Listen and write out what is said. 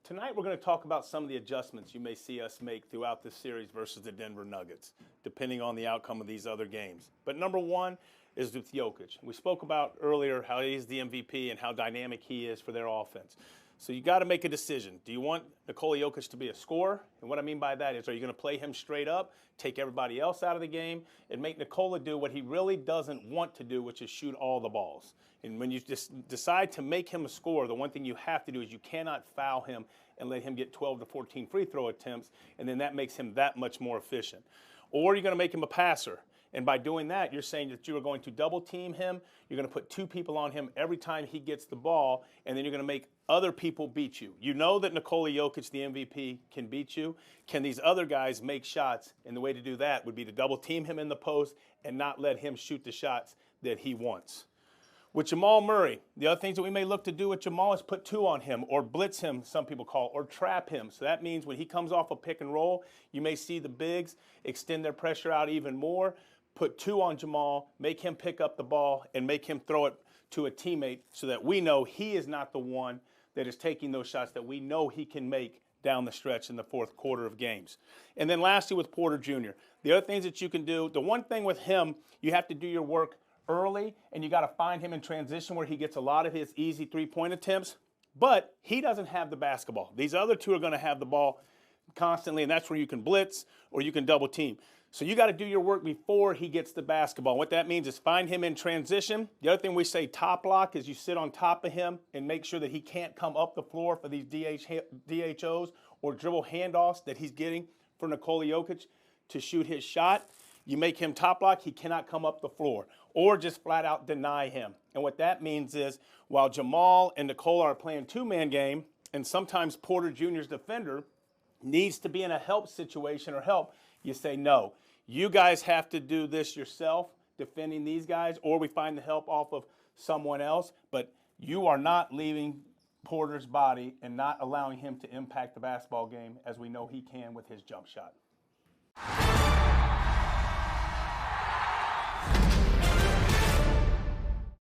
Tonight, we're going to talk about some of the adjustments you may see us make throughout this series versus the Denver Nuggets, depending on the outcome of these other games. But number one is with Jokic. We spoke about earlier how he's the MVP and how dynamic he is for their offense. So you got to make a decision. Do you want Nikola Jokic to be a scorer? And what I mean by that is, are you going to play him straight up, take everybody else out of the game, and make Nikola do what he really doesn't want to do, which is shoot all the balls? And when you just decide to make him a scorer, the one thing you have to do is you cannot foul him and let him get 12 to 14 free throw attempts, and then that makes him that much more efficient. Or you're going to make him a passer. And by doing that, you're saying that you are going to double team him. You're going to put two people on him every time he gets the ball, and then you're going to make other people beat you. You know that Nikola Jokic, the MVP, can beat you. Can these other guys make shots? And the way to do that would be to double team him in the post and not let him shoot the shots that he wants. With Jamal Murray, the other things that we may look to do with Jamal is put two on him, or blitz him, some people call, or trap him. So that means when he comes off a pick and roll, you may see the bigs extend their pressure out even more, put two on Jamal, make him pick up the ball, and make him throw it to a teammate so that we know he is not the one that is taking those shots that we know he can make down the stretch in the fourth quarter of games. And then lastly with Porter Jr., the other things that you can do, the one thing with him, you have to do your work early, and you got to find him in transition where he gets a lot of his easy three-point attempts, but he doesn't have the basketball. These other two are going to have the ball constantly, and that's where you can blitz or you can double team. So you got to do your work before he gets the basketball. What that means is find him in transition. The other thing we say top lock is you sit on top of him and make sure that he can't come up the floor for these DHOs or dribble handoffs that he's getting for Nikola Jokic to shoot his shot. You make him top lock, he cannot come up the floor, or just flat out deny him. And what that means is while Jamal and Nikola are playing two-man game, and sometimes Porter Jr.'s defender needs to be in a help situation or help, you say, no, you guys have to do this yourself, defending these guys, or we find the help off of someone else, but you are not leaving Porter's body and not allowing him to impact the basketball game as we know he can with his jump shot.